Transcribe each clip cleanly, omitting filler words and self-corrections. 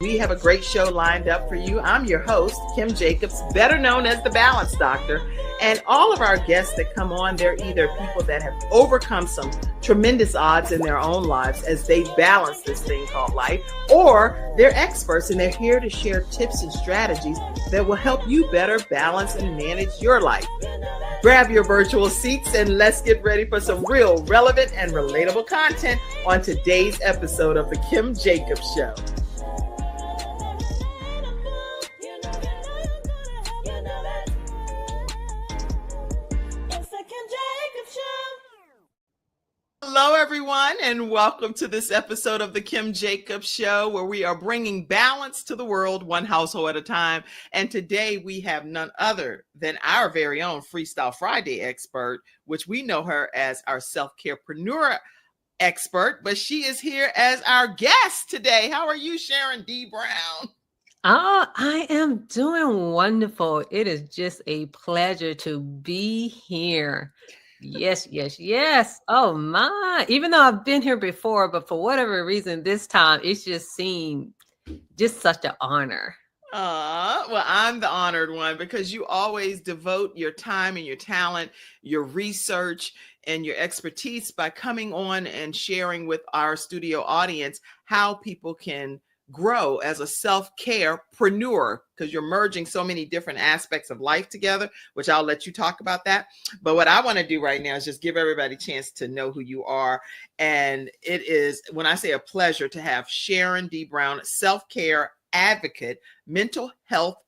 We have a great show lined up for you. I'm your host, Kim Jacobs, better known as the Balance Doctor. And all of our guests that come on, they're either people that have overcome some tremendous odds in their own lives as they balance this thing called life, or they're experts and they're here to share tips and strategies that will help you better balance and manage your life. Grab your virtual seats and let's get ready for some real relevant and relatable content on today's episode of The Kim Jacobs Show. Hello, everyone, and welcome to this episode of The Kim Jacobs Show, where we are bringing balance to the world, one household at a time. And today we have none other than our very own Freestyle Friday expert, which we know her as our self-carepreneur expert, but she is here as our guest today. How are you, Sharon D. Brown? Oh, I am doing wonderful. It is just a pleasure to be here. Yes. Oh my. Even though I've been here before, but for whatever reason, this time it's just seemed just such an honor. Well, I'm the honored one because you always devote your time and your talent, your research, and your expertise by coming on and sharing with our studio audience how people can grow as a self-carepreneur, because you're merging so many different aspects of life together, which I'll let you talk about that. But what I want to do right now is just give everybody a chance to know who you are. And it is, when I say a pleasure, to have Sharon D. Brown, self-care advocate, mental health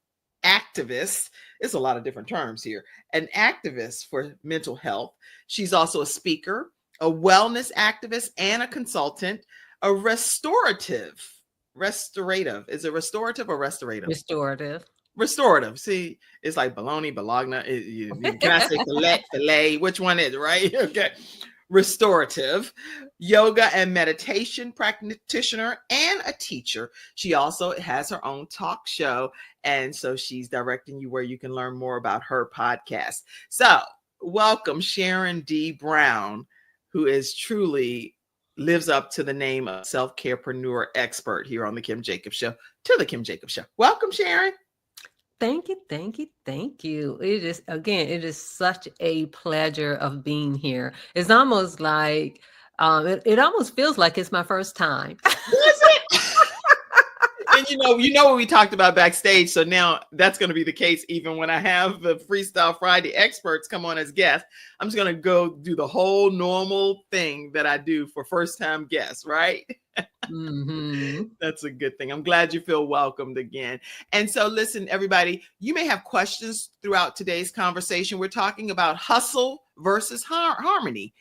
activist. It's a lot of different terms here. An activist for mental health. She's also a speaker, a wellness activist, and a consultant, a restorative. Is it restorative or restorative? Restorative. See, it's like bologna, bologna. Can I say filet? Which one is it, right? Okay. Restorative, yoga and meditation practitioner, and a teacher. She also has her own talk show. And so she's directing you where you can learn more about her podcast. So welcome Sharon D. Brown, who is truly lives up to the name of self-carepreneur expert here on the Kim Jacobs Show, to the Kim Jacobs Show. Welcome, Sharon. Thank you. It is such a pleasure of being here. It's almost like, it almost feels like it's my first time. Is it? And you know what we talked about backstage. So now that's going to be the case even when I have the Freestyle Friday experts come on as guests. I'm just going to go do the whole normal thing that I do for first time guests, right? Mm-hmm. That's a good thing. I'm glad you feel welcomed again. And so listen, everybody, you may have questions throughout today's conversation. We're talking about hustle versus harmony.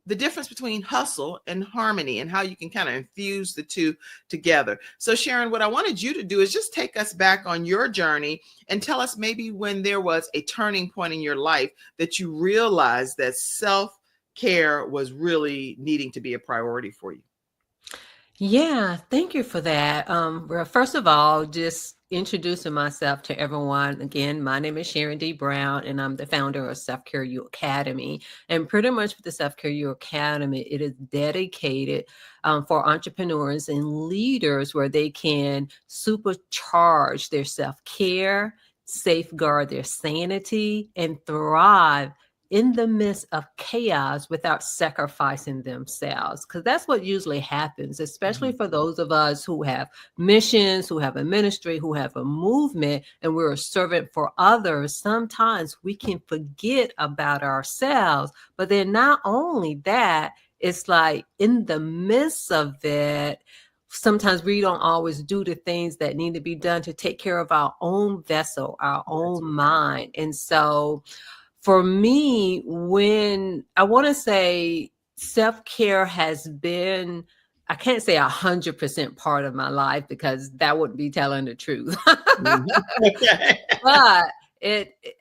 The difference between hustle and harmony and how you can kind of infuse the two together. So Sharon, what I wanted you to do is just take us back on your journey and tell us maybe when there was a turning point in your life that you realized that self-care was really needing to be a priority for you. Yeah, thank you for that. Well, first of all, just introducing myself to everyone. Again, my name is Sharon D. Brown, and I'm the founder of Self Care U Academy. And pretty much with the Self Care U Academy, it is dedicated for entrepreneurs and leaders where they can supercharge their self-care, safeguard their sanity, and thrive in the midst of chaos without sacrificing themselves. Because that's what usually happens, especially for those of us who have missions, who have a ministry, who have a movement, and we're a servant for others. Sometimes we can forget about ourselves. But then not only that, it's like in the midst of it, sometimes we don't always do the things that need to be done to take care of our own vessel, our own mind. And so for me, when I want to say self-care has been, I can't say 100% part of my life because that wouldn't be telling the truth. But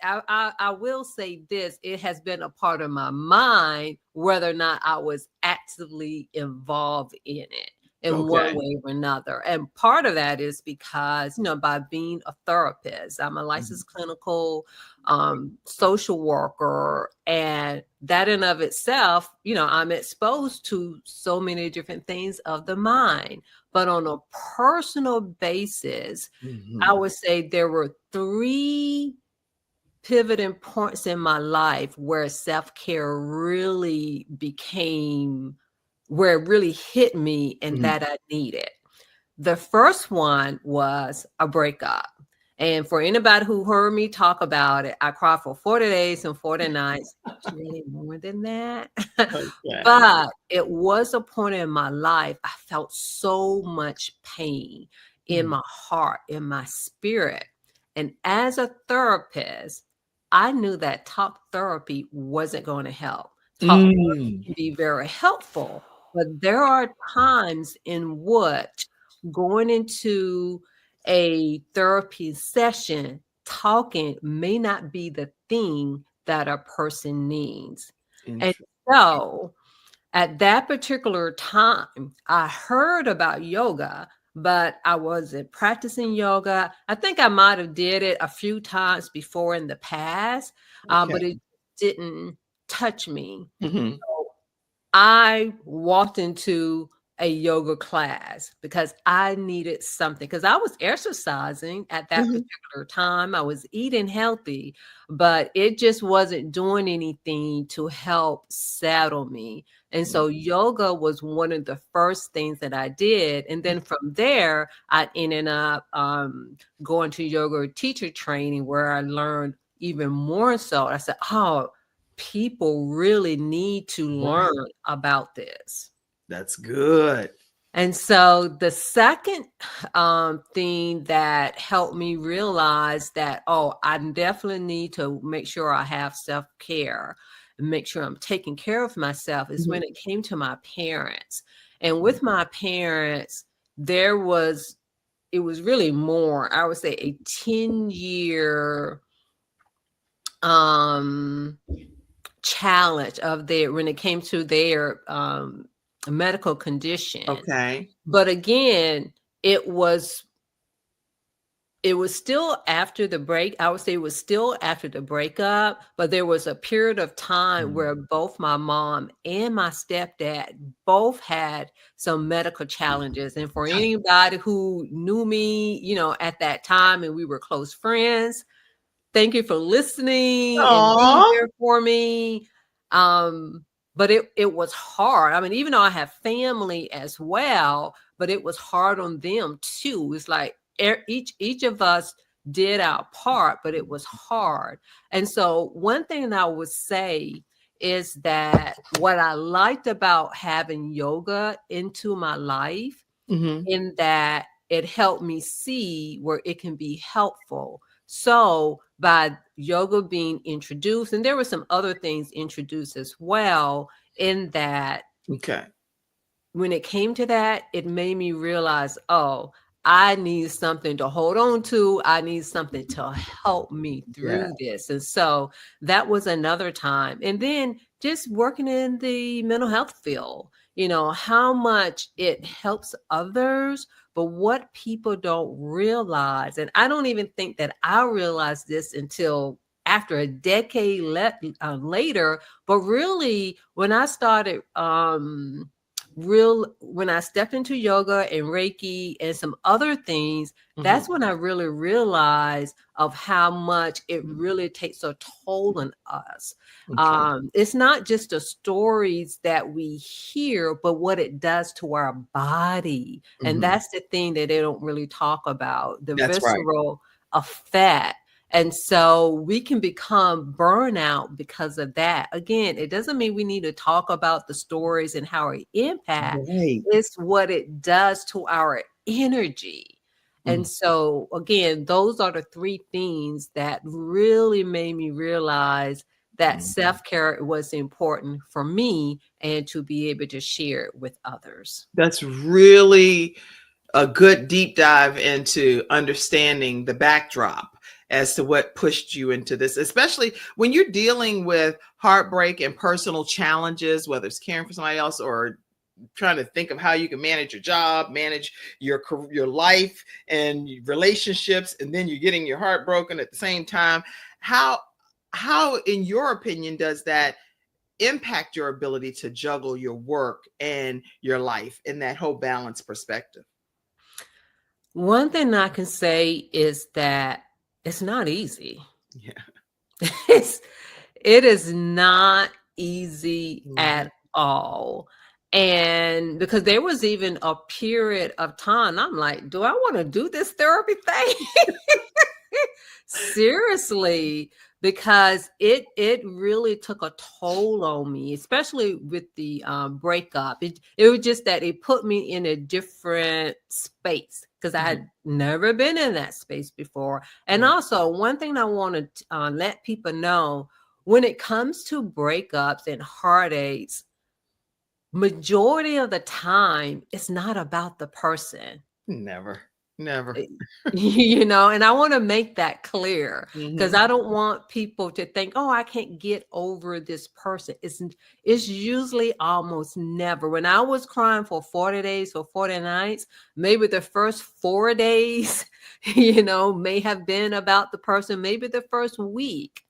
I will say this, it has been a part of my mind, whether or not I was actively involved in it in one way or another. And part of that is because, by being a therapist, I'm a licensed clinical social worker, and that in of itself, I'm exposed to so many different things of the mind. But on a personal basis, I Mhm. would say there were 3 pivoting points in my life where self-care really became where it really hit me and Mhm. that I needed. The first one was a breakup. And for anybody who heard me talk about it, I cried for 40 days and 40 nights. It's really more than that. Okay. But it was a point in my life, I felt so much pain in Mm. my heart, in my spirit. And as a therapist, I knew that talk therapy wasn't going to help. Talk therapy Mm. can be very helpful, but there are times in which going into a therapy session, talking may not be the thing that a person needs. And Interesting. so at that particular time, I heard about yoga, but I wasn't practicing yoga. I think I might have did it a few times before in the past, Okay. but it didn't touch me. Mhm. I walked into a yoga class because I needed something because I was exercising at that Mhm. particular time. I was eating healthy, but it just wasn't doing anything to help settle me. And Mm. so yoga was one of the first things that I did. And then from there, I ended up going to yoga teacher training where I learned even more so. I said, oh, people really need to Right. learn about this. That's good. And so the second thing that helped me realize that, oh, I definitely need to make sure I have self-care and make sure I'm taking care of myself is when Mhm. it came to my parents. And with my parents, it was really more, I would say a 10-year um challenge of their when it came to their medical condition. Okay. But again, it was it was still after the break. I would say it was still after the breakup, but there was a period of time Mm. where both my mom and my stepdad both had some medical challenges. And for anybody who knew me, at that time and we were close friends, thank you for listening and being Aw. there for me. But it was hard. I mean, even though I have family as well, but it was hard on them too. It's like each of us did our part, but it was hard. And so one thing that I would say is that what I liked about having yoga into my life Mhm. in that it helped me see where it can be helpful. So by yoga being introduced, and there were some other things introduced as well, in that Okay. when it came to that, it made me realize, oh, I need something to hold on to. I need something to help me Yeah. through this. And so that was another time. And then just working in the mental health field, how much it helps others, but what people don't realize. And I don't even think that I realized this until after a decade later, but really when I started when I stepped into yoga and Reiki and some other things, Mhm. that's when I really realized of how much it really takes a toll on us. Okay. It's not just the stories that we hear, but what it does to our body. And Mhm. that's the thing that they don't really talk about, the That's right. visceral effect. And so we can become burnout because of that. Again, it doesn't mean we need to talk about the stories and how it impacts. Right. It's what it does to our energy. And Mm. so again, those are the 3 things that really made me realize that Mhm. self-care was important for me and to be able to share it with others. That's really a good deep dive into understanding the backdrop as to what pushed you into this, especially when you're dealing with heartbreak and personal challenges, whether it's caring for somebody else or trying to think of how you can manage your job, manage your life and relationships, and then you're getting your heart broken at the same time. How how in your opinion does that impact your ability to juggle your work and your life in that whole balance perspective? One thing I can say is that it's not easy. Yeah. It's it is not easy Mhm. at all. And because there was even a period of time, I'm like, do I want to do this therapy thing? Seriously, because it really took a toll on me, especially with the breakup. It was just that it put me in a different space because I Mhm. had never been in that space before. And Right. also, one thing I want to let people know when it comes to breakups and heartaches, majority of the time, it's not about the person. Never. Never. And I want to make that clear because Mhm. I don't want people to think, oh, I can't get over this person. It's usually almost never. When I was crying for 40 days or 40 nights, maybe the first 4 days, may have been about the person, maybe the first week.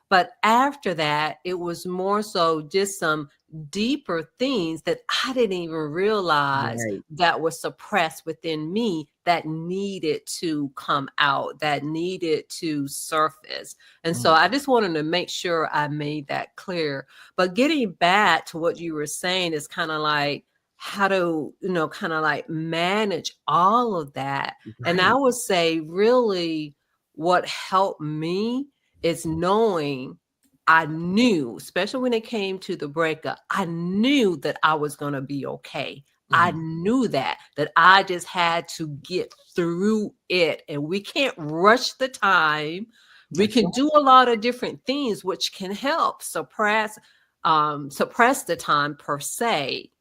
But after that, it was more so just some deeper things that I didn't even realize Right. that was suppressed within me that needed to come out, that needed to surface. And so Mhm. I just wanted to make sure I made that clear. But getting back to what you were saying is kind of like how to, kind of like manage all of that. And I Right. would say, really, what helped me is knowing I knew, especially when it came to the breakup, I knew that I was going to be okay. I Mhm. knew that I just had to get through it. And we can't rush the time. We That's can right. do a lot of different things which can help suppress the time per se,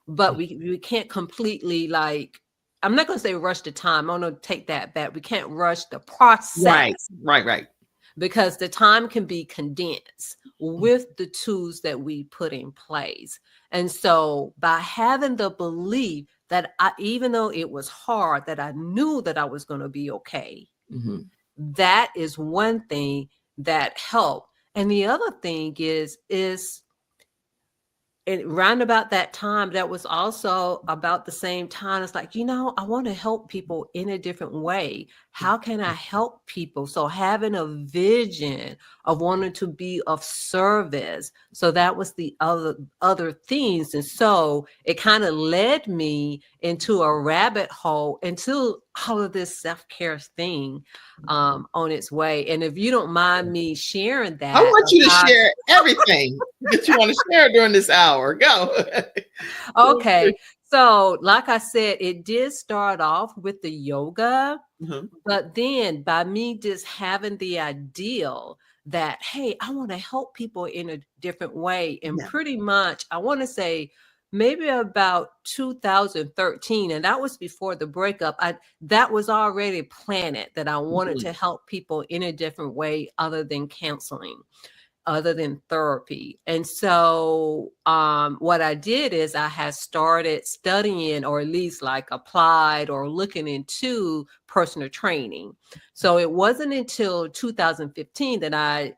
but we can't completely like, I'm not going to say rush the time. I'm going to take that back. We can't rush the Right. process Right. Right. because the time can be condensed with the tools that we put in place. And so by having the belief that even though it was hard, that I knew that I was going to be okay, Mhm. that is one thing that helped. And the other thing is and round about that time, that was also about the same time. It's like, I want to help people in a different way. How can I help people? So having a vision of wanting to be of service. So that was the other things. And so it kind of led me into a rabbit hole into all of this self-care thing on its way. And if you don't mind me sharing I that want of you to how. share everything that you want to share during this hour. Go. Feel free. Okay. So, like I said, it did start off with the yoga, Mhm. but then by me just having the ideal that, hey, I want to help people in a different way. And Yeah. pretty much, I want to say maybe about 2013, and that was before the breakup. That was already planted that I wanted Mhm. to help people in a different way other than counseling, other than therapy. And so what I did is I had started studying, or at least like applied or looking into personal training. So it wasn't until 2015 that I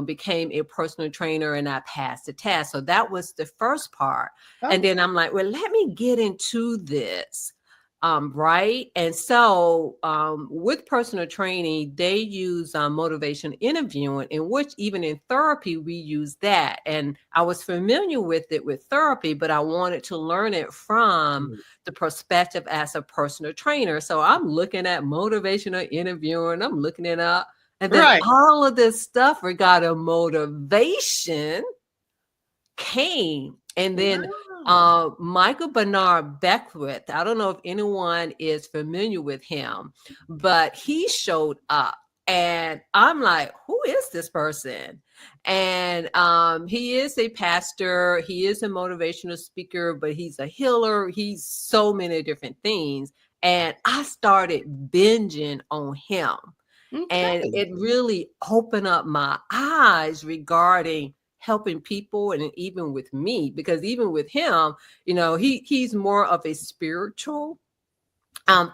became a personal trainer and I passed the test. So that was the first part. And Okay. then I'm like, well, let me get into this. Right. And so with personal training, they use motivation interviewing, in which even in therapy, we use that. And I was familiar with it with therapy, but I wanted to learn it from Mhm. the perspective as a personal trainer. So I'm looking at motivational interviewing, I'm looking it up. And then Right. all of this stuff regarding motivation came. And then Wow. Michael Bernard Beckwith, I don't know if anyone is familiar with him, but he showed up. And I'm like, who is this person? And he is a pastor, he is a motivational speaker, but he's a healer. He's so many different things. And I started binging on him. And Okay. it really opened up my eyes regarding helping people, and even with me, because even with him, he's more of a spiritual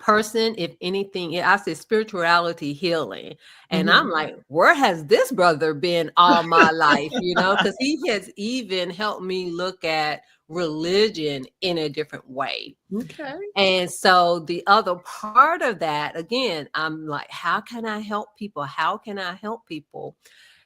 person, if anything, I say spirituality healing. And Mhm. I'm like, where has this brother been all my life? Because he has even helped me look at religion in a different way. Okay. And so the other part of that, again, I'm like, how can I help people? How can I help people?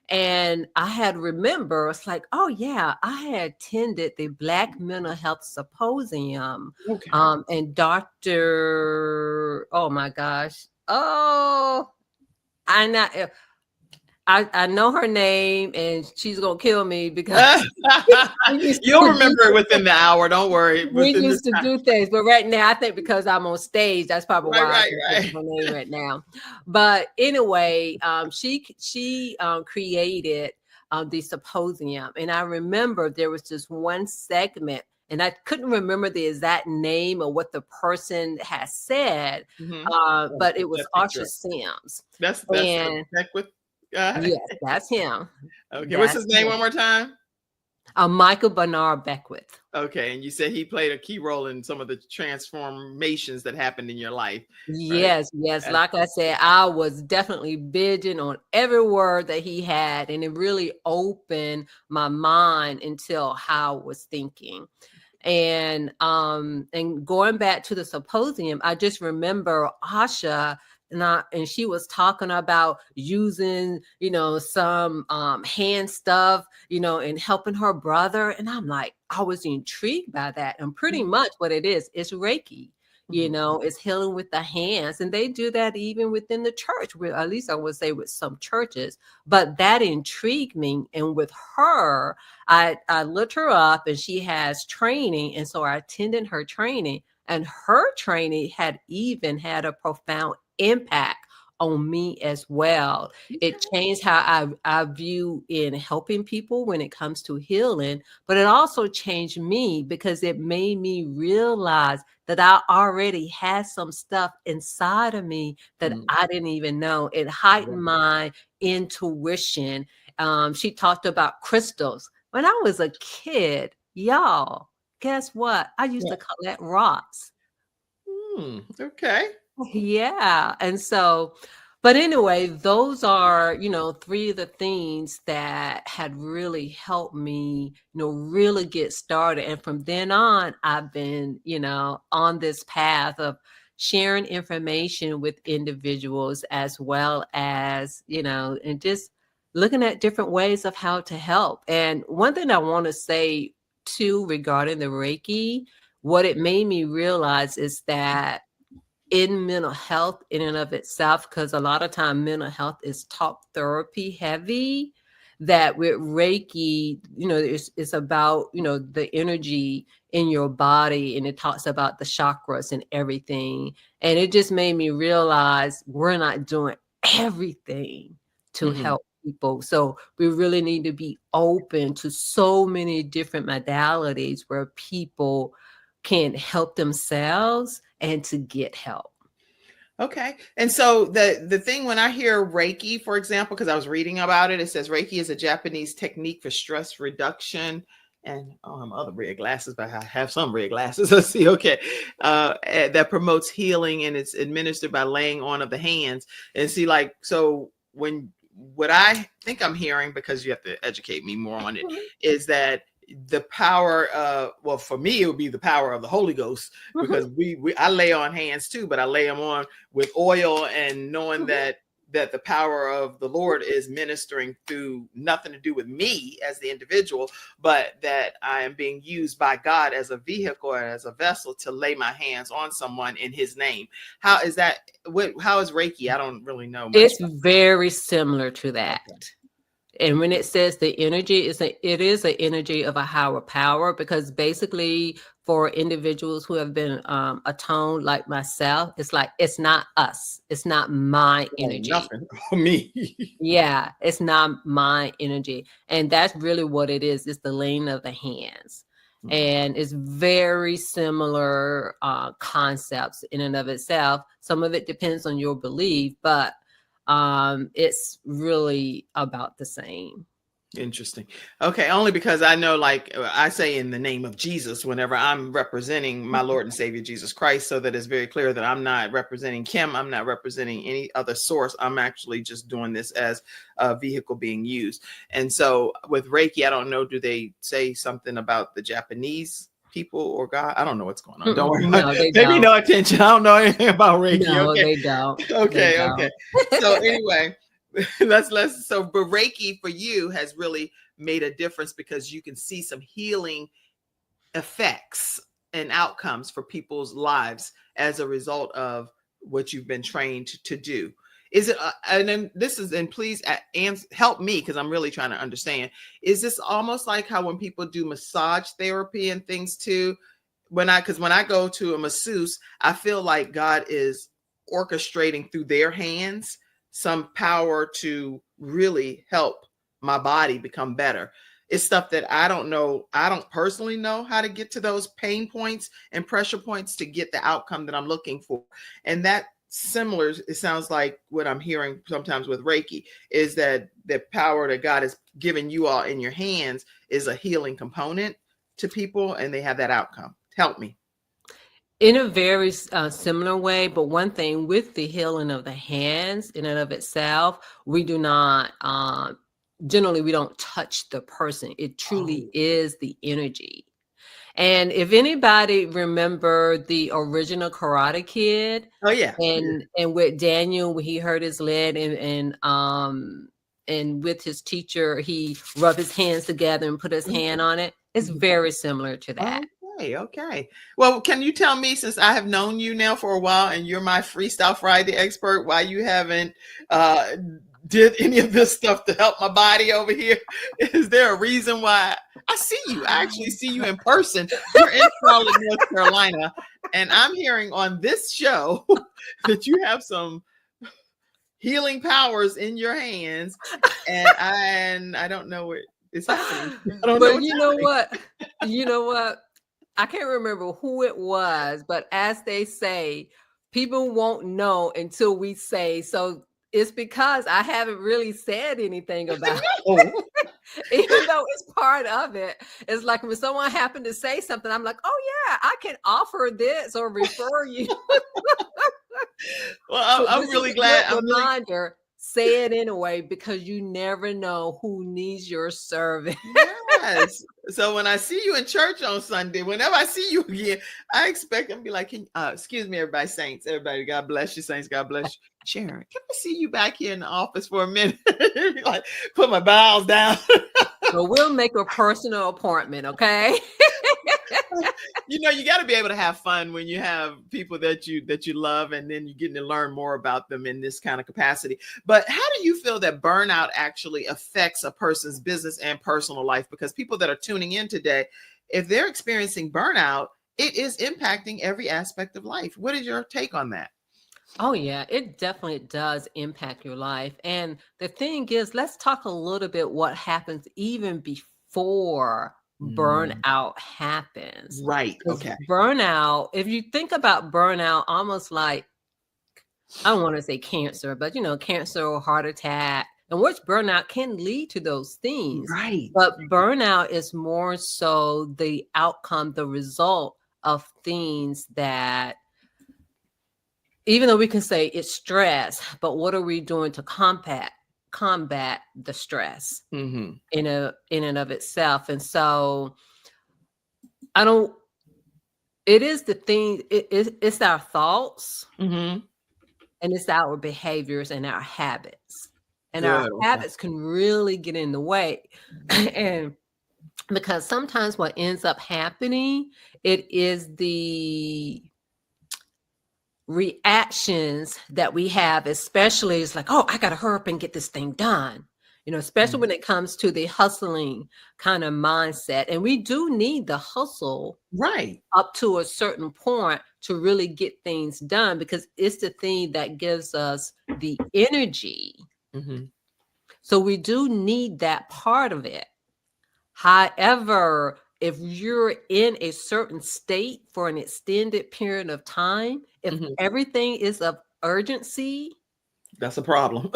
And I had remember, it's like, oh yeah, I had attended the Black Mental Health Symposium, Okay. and Dr. Oh my gosh, oh, I not, I know her name, and she's gonna kill me because we used You'll to do remember it within the hour. Don't worry. we Within the used to time. do things, but right now I think because I'm on stage, that's probably Right, why I right, can think right. of her name right now. But anyway, she created the symposium, and I remember there was just one segment, and I couldn't remember the exact name or what the person has said, Mhm. Oh, but it put was that picture Archer up. Sims, That's and Beckwith. yes, that's him. Okay. What's That's his name him. one more time? Michael Bernard Beckwith. Okay, and you said he played a key role in some of the transformations that happened in your life, right? Yes, yes. As Like I said, I was definitely binging on every word that he had, and it really opened my mind until how I was thinking. And going back to the symposium, I just remember Asha, and she was talking about using, some hand stuff, and helping her brother. And I'm like, I was intrigued by that. And pretty Mhm, much what it is Reiki. mhm, It's healing with the hands. And they do that even within the church, with, at least I would say with some churches. But that intrigued me. And with her, I looked her up, and she has training. And so I attended her training, and her training had even had a profound impact on me as well. It okay. changed how I view in helping people when it comes to healing, but it also changed me because it made me realize that I already had some stuff inside of me that Mhm, I didn't even know. It heightened right. my intuition. She talked about crystals. When I was a kid, y'all, guess what? I used Yeah. to collect rocks. Okay. Yeah. And so, but anyway, those are, three of the things that had really helped me, really get started. And from then on, I've been, on this path of sharing information with individuals as well as, and just looking at different ways of how to help. And one thing I want to say too regarding the Reiki, what it made me realize is that in mental health in and of itself, because a lot of time mental health is talk therapy heavy, that with Reiki, it's about, the energy in your body, and it talks about the chakras and everything. And it just made me realize we're not doing everything to Mm-mm. help people. So we really need to be open to so many different modalities where people can help themselves and to get help. Okay. And so the thing when I hear Reiki, for example, because I was reading about it, it says Reiki is a Japanese technique for stress reduction. And other red glasses, but I have some red glasses. Let's see. Okay. That promotes healing, and it's administered by laying on of the hands. And see, like, so when what I think I'm hearing, because you have to educate me more on it, is that the power well, for me it would be the power of the Holy Ghost, Mhm, because we I lay on hands too, but I lay them on with oil, and knowing mhm. that the power of the Lord is ministering through nothing to do with me as the individual, but that I am being used by God as a vehicle or as a vessel to lay my hands on someone in his name. How is that? How is Reiki? I don't really know much It's about very similar to that. it. And when it says the energy, it is an energy of a higher power, because basically for individuals who have been atoned like myself, it's like it's not us. It's not my Oh, energy. nothing. Oh, me. Yeah, it's not my energy. And that's really what it is. It's the laying of the hands. And it's very similar concepts in and of itself. Some of it depends on your belief, but it's really about the same. Interesting. Okay, only because I know, like I say in the name of Jesus whenever I'm representing my Lord and Savior Jesus Christ, so that it's very clear that I'm not representing Kim, I'm not representing any other source. I'm actually just doing this as a vehicle being used. And so with Reiki, I don't know, do they say something about the Japanese people or God? I don't know what's going on. Don't worry about No, it. they Pay me don't. no attention. I don't know anything about Reiki. No, Okay. they don't. They Okay, okay. don't. So anyway, let's so but Reiki for you has really made a difference because you can see some healing effects and outcomes for people's lives as a result of what you've been trained to do. Is it and then this is, and please help me because I'm really trying to understand, is this almost like how when people do massage therapy and things too, because when I go to a masseuse, I feel like God is orchestrating through their hands some power to really help my body become better. It's stuff that I don't know. I don't personally know how to get to those pain points and pressure points to get the outcome that I'm looking for. And that similar, it sounds like what I'm hearing sometimes with Reiki is that the power that God has given you all in your hands is a healing component to people and they have that outcome. Help me. In a very similar way, but one thing with the healing of the hands in and of itself, we do not, generally, we don't touch the person. It truly Oh, is the energy. And if anybody remember the original Karate Kid, oh yeah. and with Daniel, when he hurt his leg and with his teacher, he rubbed his hands together and put his hand on it. It's very similar to that. Okay, okay. Well, can you tell me, since I have known you now for a while and you're my Freestyle Friday expert, why you haven't uh did any of this stuff to help my body over here? Is there a reason why? I see you. I actually see you in person. You're in Charlotte, North Carolina, and I'm hearing on this show that you have some healing powers in your hands, and I don't know what is happening. I don't know But what's you know happening. what? You know what? I can't remember who it was, but as they say, people won't know until we say. So it's because I haven't really said anything about Oh, it, even though it's part of it. It's like when someone happened to say something, I'm like, oh yeah, I can offer this or refer you. well, So I'm this is really a good glad. I'm really reminder. Say it anyway because you never know who needs your service. yes. So when I see you in church on Sunday, whenever I see you again, I expect them to be like, excuse me, everybody, saints, everybody, God bless you, saints, God bless you. Sharon, can I see you back here in the office for a minute? Like, put my bowels down. So we'll make a personal appointment, okay? You got to be able to have fun when you have people that you love, and then you're getting to learn more about them in this kind of capacity. But how do you feel that burnout actually affects a person's business and personal life? Because people that are tuning in today, if they're experiencing burnout, it is impacting every aspect of life. What is your take on that? Oh, yeah, it definitely does impact your life. And the thing is, let's talk a little bit what happens even before Mm, burnout happens. right. Because Okay. burnout, if you think about burnout, almost like, I don't want to say cancer, but cancer or heart attack, and which burnout can lead to those things. Right. But burnout is more so the outcome, the result of things that, even though we can say it's stress, but what are we doing to combat the stress Mm-hmm. in and of itself? And so I don't. It is the thing. It's our thoughts Mm-hmm. and it's our behaviors and our habits, and our Good. Okay. habits can really get in the way. And because sometimes what ends up happening, it is the reactions that we have, especially it's like, oh, I got to hurry up and get this thing done. Especially when it comes to the hustling kind of mindset. And we do need the hustle Right. up to a certain point to really get things done because it's the thing that gives us the energy. Mm-hmm. So we do need that part of it. However, if you're in a certain state for an extended period of time, if Mm-hmm. everything is of urgency, That's a problem.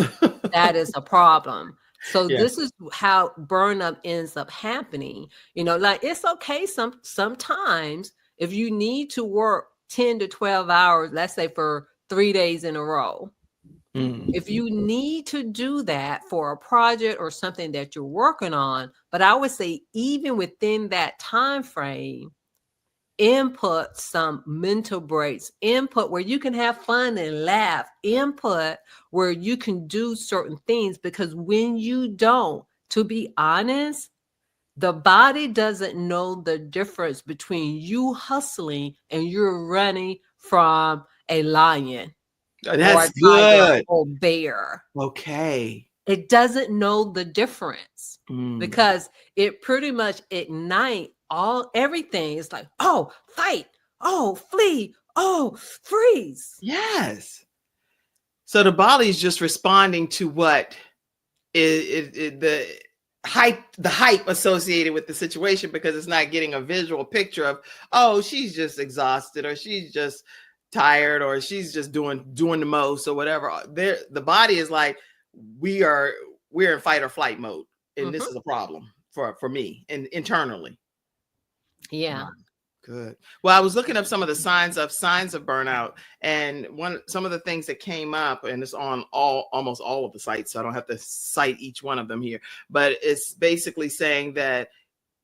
that is a problem. So Yeah. this is how burnout ends up happening. Like it's okay sometimes if you need to work 10 to 12 hours, let's say for 3 days in a row. If you need to do that for a project or something that you're working on, but I would say even within that time frame, input some mental breaks, input where you can have fun and laugh, input where you can do certain things, because when you don't, to be honest, the body doesn't know the difference between you hustling and you're running from a lion or a That's tiger good. or bear. Okay. It doesn't know the difference Mm. because it pretty much ignite everything. It's like, oh, fight, oh, flee, oh, freeze. Yes. So the body is just responding to what the hype associated with the situation, because it's not getting a visual picture of, oh, she's just exhausted, or she's just tired, or she's just doing the most, or whatever. The body is like, we're in fight or flight mode, and this is a problem for me and internally. Yeah. Wow. Good. Well, I was looking up some of the signs of burnout, and some of the things that came up, and it's on almost all of the sites, so I don't have to cite each one of them here, but it's basically saying that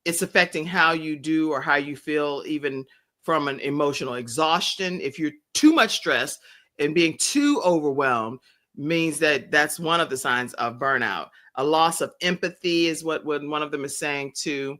it's affecting how you do or how you feel, even from an emotional exhaustion. If you're too much stress and being too overwhelmed, means that that's one of the signs of burnout. A loss of empathy is what one of them is saying too.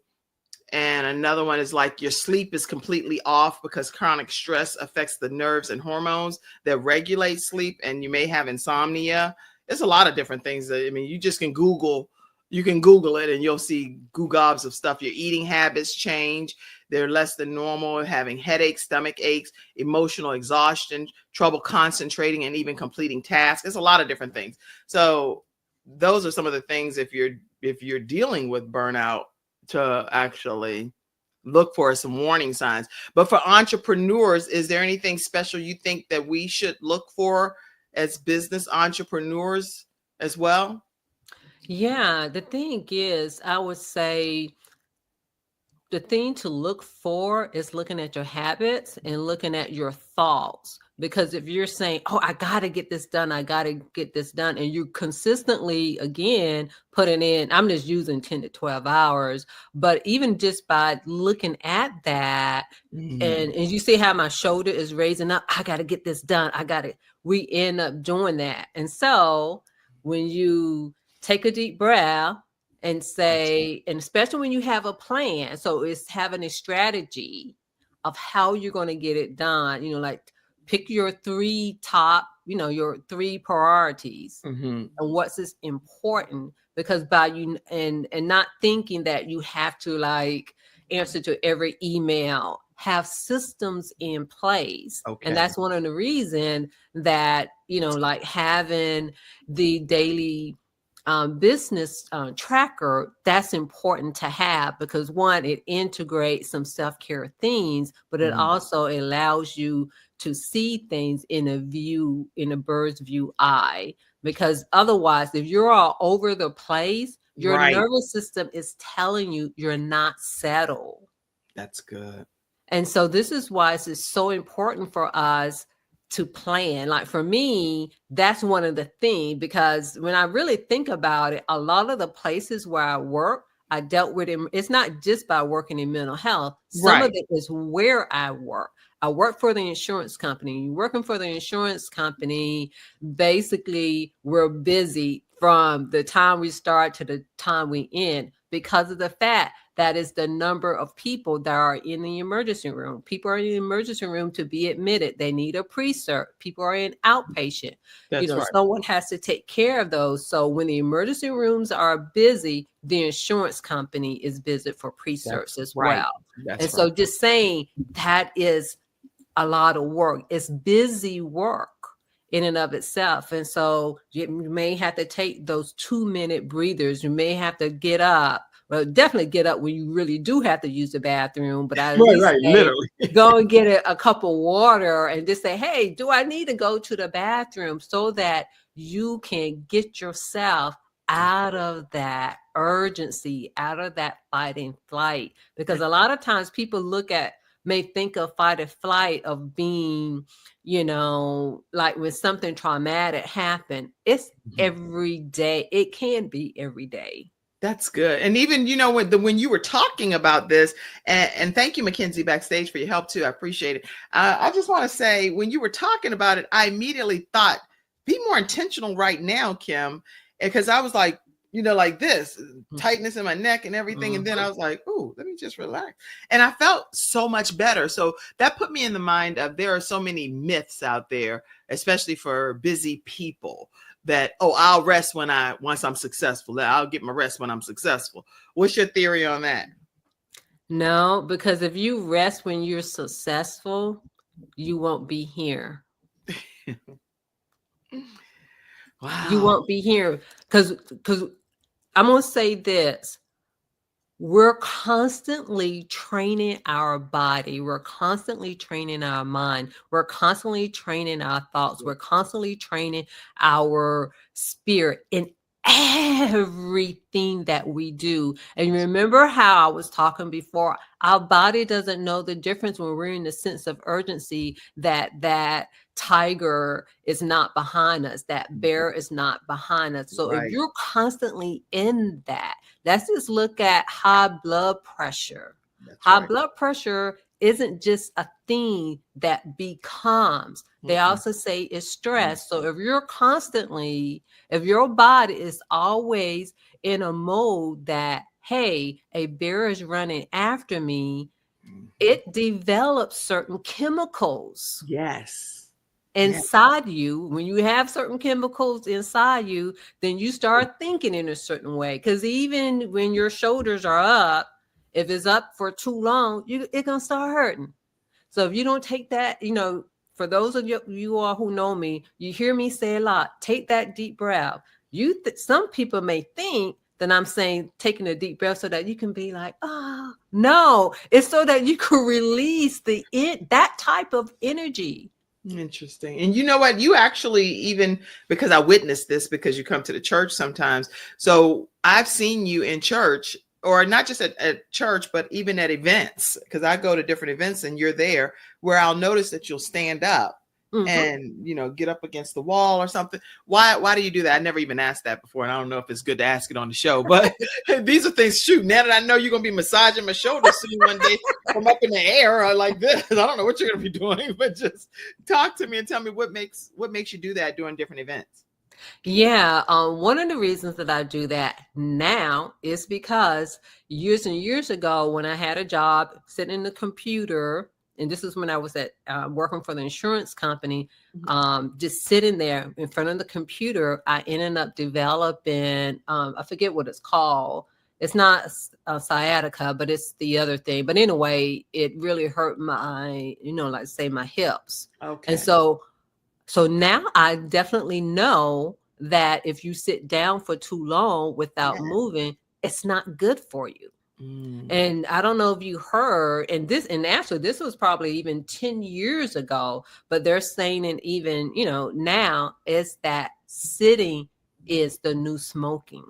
And another one is like your sleep is completely off because chronic stress affects the nerves and hormones that regulate sleep, and you may have insomnia. There's a lot of different things that, I mean, you just can Google it and you'll see gobs of stuff. Your eating habits change. They're less than normal, having headaches, stomach aches, emotional exhaustion, trouble concentrating, and even completing tasks. There's a lot of different things. So those are some of the things, if you're dealing with burnout, to actually look for some warning signs. But for entrepreneurs, is there anything special you think that we should look for as business entrepreneurs as well? Yeah. The thing is, I would say the thing to look for is looking at your habits and looking at your thoughts. Because if you're saying, oh, I got to get this done, and you consistently, again, putting in, I'm just using 10 to 12 hours, but even just by looking at that, and you see how my shoulder is raising up, I got to get this done. We end up doing that. And so when you take a deep breath, and say, and especially when you have a plan, so it's having a strategy of how you're going to get it done, like pick your three top, your three priorities, and what's is important, because by you and not thinking that you have to like answer to every email, have systems in place. And that's one of the reasons that, like having the daily business tracker, that's important to have, because one, it integrates some self-care things, but it also allows you to see things in a bird's view eye. Because otherwise, if you're all over the place, your nervous system is telling you you're not settled. That's good. And so this is why it's so important for us to plan. Like for me, that's one of the things, because when I really think about it, a lot of the places where I work, I dealt with it. It's not just by working in mental health. Some of it is where I work. I work for the insurance company. You're working for the insurance company. Basically, we're busy from the time we start to the time we end, because of the fact that is the number of people that are in the emergency room. People are in the emergency room to be admitted. They need a pre-cert. People are in outpatient. Someone has to take care of those. So when the emergency rooms are busy, the insurance company is busy for pre-certs as well. So just saying that is a lot of work. It's busy work in and of itself. And so you may have to take those 2-minute breathers. You may have to get up. Well, definitely get up when you really do have to use the bathroom, but I literally go and get a cup of water and just say, hey, do I need to go to the bathroom, so that you can get yourself out of that urgency, out of that fight and flight. Because a lot of times people may think of fight or flight of being, like when something traumatic happened. It's every day. It can be every day. That's good. And even, when you were talking about this, and thank you, Mackenzie, backstage, for your help too. I appreciate it. I just want to say, when you were talking about it, I immediately thought, be more intentional right now, Kim, because I was like, like this tightness in my neck and everything. And then I was like, oh, let me just relax. And I felt so much better. So that put me in the mind of, there are so many myths out there, especially for busy people, that, I'll rest once I'm successful. I'll get my rest when I'm successful. What's your theory on that? No, because if you rest when you're successful, you won't be here. Wow. You won't be here because I'm going to say this. We're constantly training our body. We're constantly training our mind. We're constantly training our thoughts. We're constantly training our spirit in everything that we do. And remember how I was talking before, our body doesn't know the difference when we're in the sense of urgency that tiger is not behind us, that bear is not behind us. So if you're constantly in that, let's just look at high blood pressure. High blood pressure isn't just a thing that becomes. They also say it's stress. So if your body is always in a mode that, hey, a bear is running after me, it develops certain chemicals. Yes. Inside you. When you have certain chemicals inside you, then you start thinking in a certain way. Because even when your shoulders are up, if it's up for too long, it's gonna start hurting. So if you don't take that, for those of you all who know me, you hear me say a lot, take that deep breath. Some people may think that I'm saying taking a deep breath so that you can be like, oh, no, it's so that you can release that type of energy. Interesting. And you know what? You actually, even because I witnessed this, because you come to the church sometimes. So I've seen you in church, or not just at church, but even at events, because I go to different events and you're there, where I'll notice that you'll stand up and, get up against the wall or something. Why do you do that? I never even asked that before. And I don't know if it's good to ask it on the show, but these are things, now that I know you're going to be massaging my shoulders soon one day from up in the air or like this. I don't know what you're going to be doing, but just talk to me and tell me what makes you do that during different events. Yeah, one of the reasons that I do that now is because years and years ago, when I had a job sitting in the computer, and this is when I was at working for the insurance company, just sitting there in front of the computer, I ended up developing, I forget what it's called. It's not sciatica, but it's the other thing. But anyway, it really hurt my, like say my hips. Okay. And so now I definitely know that if you sit down for too long without moving, it's not good for you. And I don't know if you heard, and actually this was probably even 10 years ago, but they're saying, and even, now, is that sitting is the new smoking.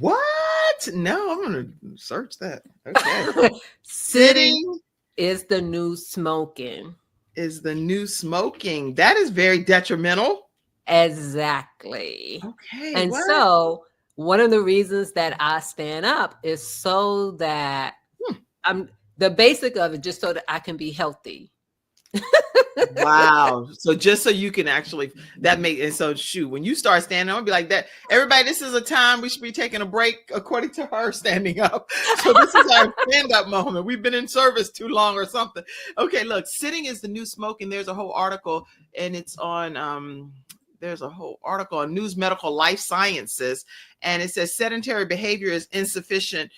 What? No, I'm going to search that. Okay. Sitting is the new smoking. Is the new smoking. That is very detrimental. Exactly. Okay. And so one of the reasons that I stand up is so that I'm the basic of it, just so that I can be healthy. Wow. So just so you can actually, and so shoot, when you start standing up, I'll be like that. Everybody, this is a time we should be taking a break, according to her standing up. So this is our stand-up moment. We've been in service too long or something. Okay, look, sitting is the new smoking. There's a whole article, and it's on there's a whole article on News Medical Life Sciences, and it says sedentary behavior is insufficient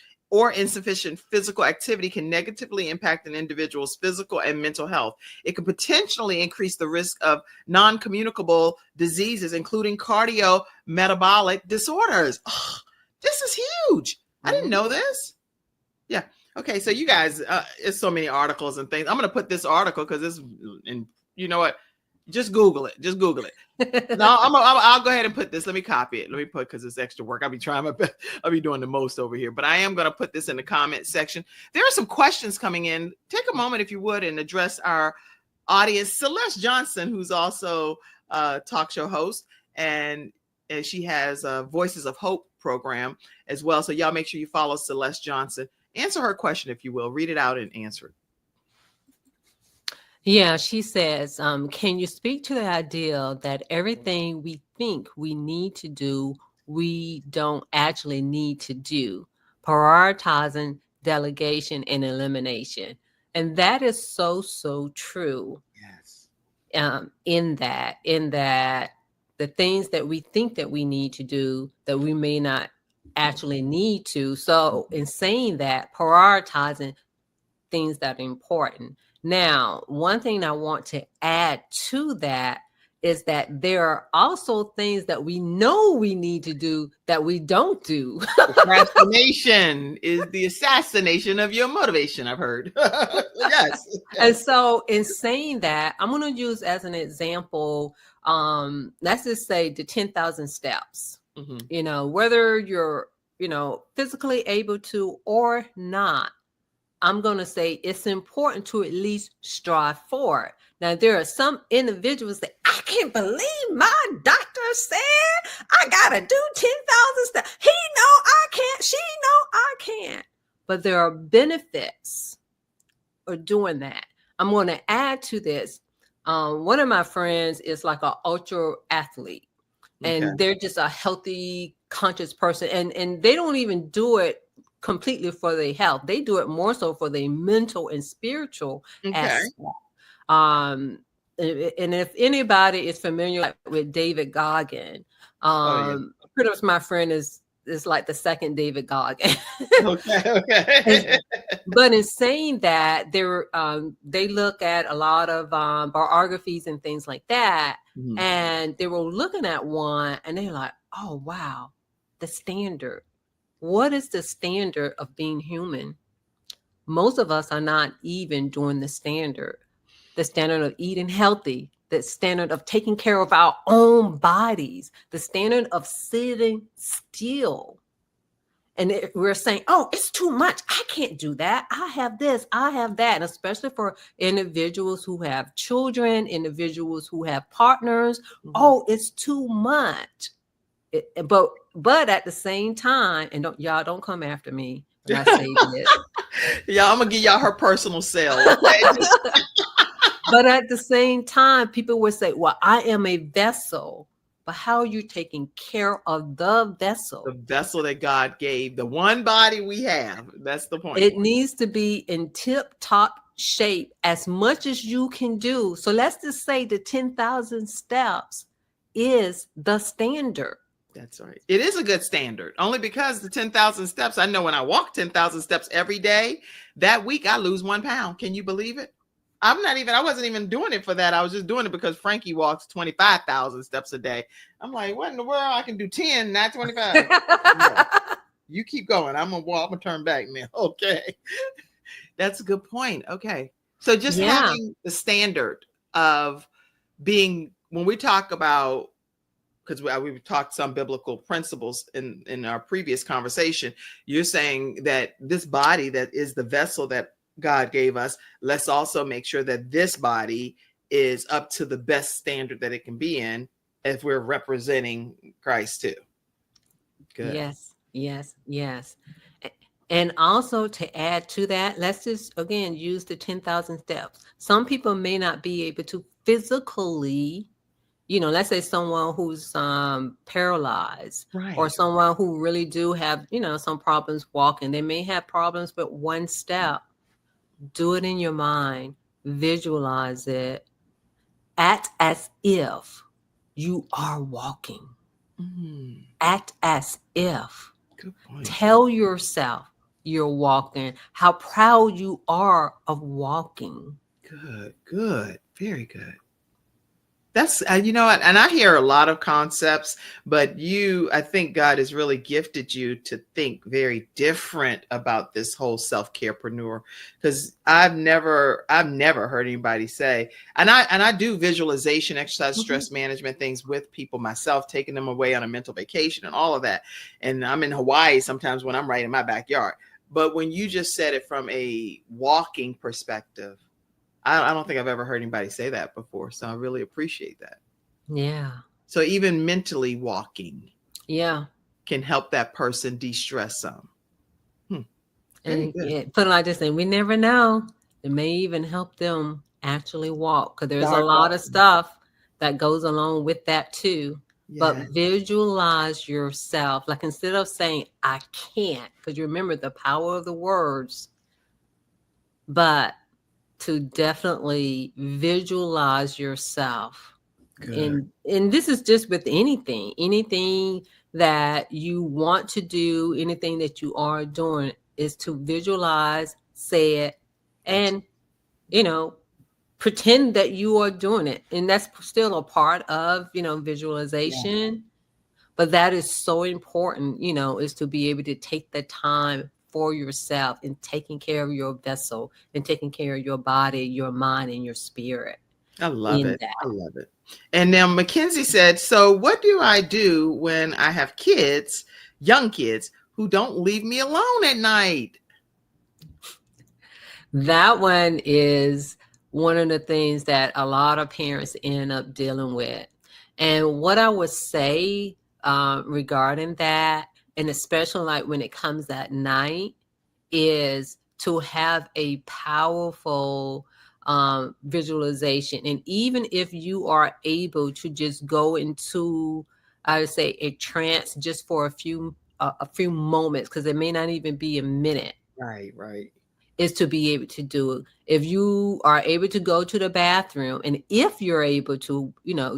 physical activity can negatively impact an individual's physical and mental health. It could potentially increase the risk of non-communicable diseases, including cardiometabolic disorders. Oh, this is huge. I didn't know this. Yeah. Okay. So you guys, it's so many articles and things. I'm going to put this article because it's, and you know what? Just Google it. Just Google it. No, I'll go ahead and put this. Let me copy it. Let me put, because it's extra work. I'll be trying my best. I'll be doing the most over here, but I am going to put this in the comment section. There are some questions coming in. Take a moment, if you would, and address our audience. Celeste Johnson, who's also a talk show host, and she has a Voices of Hope program as well. So y'all make sure you follow Celeste Johnson. Answer her question, if you will. Read it out and answer it. Yeah, she says, can you speak to the idea that everything we think we need to do, we don't actually need to do? Prioritizing, delegation, and elimination. And that is so, so true. Yes. In that the things that we think that we need to do, that we may not actually need to. So in saying that, prioritizing things that are important. Now, one thing I want to add to that is that there are also things that we know we need to do that we don't do. Procrastination is the assassination of your motivation, I've heard. Yes. And so in saying that, I'm going to use as an example, let's just say the 10,000 steps. Mm-hmm. Whether you're, physically able to or not, I'm going to say it's important to at least strive for it. Now, there are some individuals that I can't believe my doctor said I got to do 10,000 steps. He know I can't. She know I can't. But there are benefits of doing that. I'm going to add to this. One of my friends is like an ultra athlete, and they're just a healthy, conscious person. And they don't even do it completely for their health. They do it more so for their mental and spiritual aspect. And if anybody is familiar with David Goggin, pretty much my friend is like the second David Goggin. Okay. But in saying that, they look at a lot of biographies and things like that, and they were looking at one, and they're like, "Oh wow, the standard. What is the standard of being human?" Most of us are not even doing the standard of eating healthy, the standard of taking care of our own bodies, the standard of sitting still. And we're saying, oh, it's too much. I can't do that. I have this, I have that. And especially for individuals who have children, individuals who have partners, oh, it's too much. But at the same time, and don't come after me when I say this. Yeah, I'm gonna give y'all her personal cell. Okay? But at the same time, people would say, "Well, I am a vessel." But how are you taking care of the vessel? The vessel that God gave, the one body we have. That's the point. It needs to be in tip-top shape as much as you can do. So let's just say the 10,000 steps is the standard. That's right. It is a good standard, only because the 10,000 steps, I know when I walk 10,000 steps every day, that week I lose 1 pound. Can you believe it? I wasn't even doing it for that. I was just doing it because Frankie walks 25,000 steps a day. I'm like, what in the world? I can do 10, not 25. No. You keep going. I'm going to turn back now. Okay. That's a good point. Okay. So just having the standard of being, when we talk about, because we've talked some biblical principles in our previous conversation, you're saying that this body that is the vessel that God gave us, let's also make sure that this body is up to the best standard that it can be in if we're representing Christ too. Good. Yes. And also to add to that, let's just, again, use the 10,000 steps. Some people may not be able to physically, let's say someone who's paralyzed, right, or someone who really do have, some problems walking. They may have problems with one step. Do it in your mind. Visualize it. Act as if you are walking. Mm-hmm. Act as if. Good point. Tell yourself you're walking, how proud you are of walking. Good. Very good. That's you know what, and I hear a lot of concepts, but I think God has really gifted you to think very different about this whole self-carepreneur. Because I've never heard anybody say, and I do visualization, exercise, Mhm. stress management things with people myself, taking them away on a mental vacation and all of that. And I'm in Hawaii sometimes when I'm right in my backyard. But when you just said it from a walking perspective, I don't think I've ever heard anybody say that before. So I really appreciate that. Yeah. So even mentally walking Yeah. can help that person de-stress some. Hmm, very And good. yeah, put it like this, and we never know. It may even help them actually walk because there's a Start lot of walking. stuff that goes along with that too. But Yeah. visualize yourself. Like instead of saying, I can't, because you remember the power of the words, but to definitely visualize yourself. Good. And this is just with anything that you want to do, anything that you are doing, is to visualize, say it, That's and you know pretend that you are doing it. And that's still a part of yeah. visualization. But that is so important, is to be able to take the time for yourself and taking care of your vessel and taking care of your body, your mind, and your spirit I love in it. I that. love it. And now Mackenzie said, so what do I do when I have kids, young kids, who don't leave me alone at night? That one is one of the things that a lot of parents end up dealing with. And what I would say regarding that, and especially like when it comes at night, is to have a powerful visualization. And even if you are able to just go into, I would say, a trance just for a few moments, because it may not even be a minute, Right, right. is to be able to do it. If you are able to go to the bathroom, and if you're able to,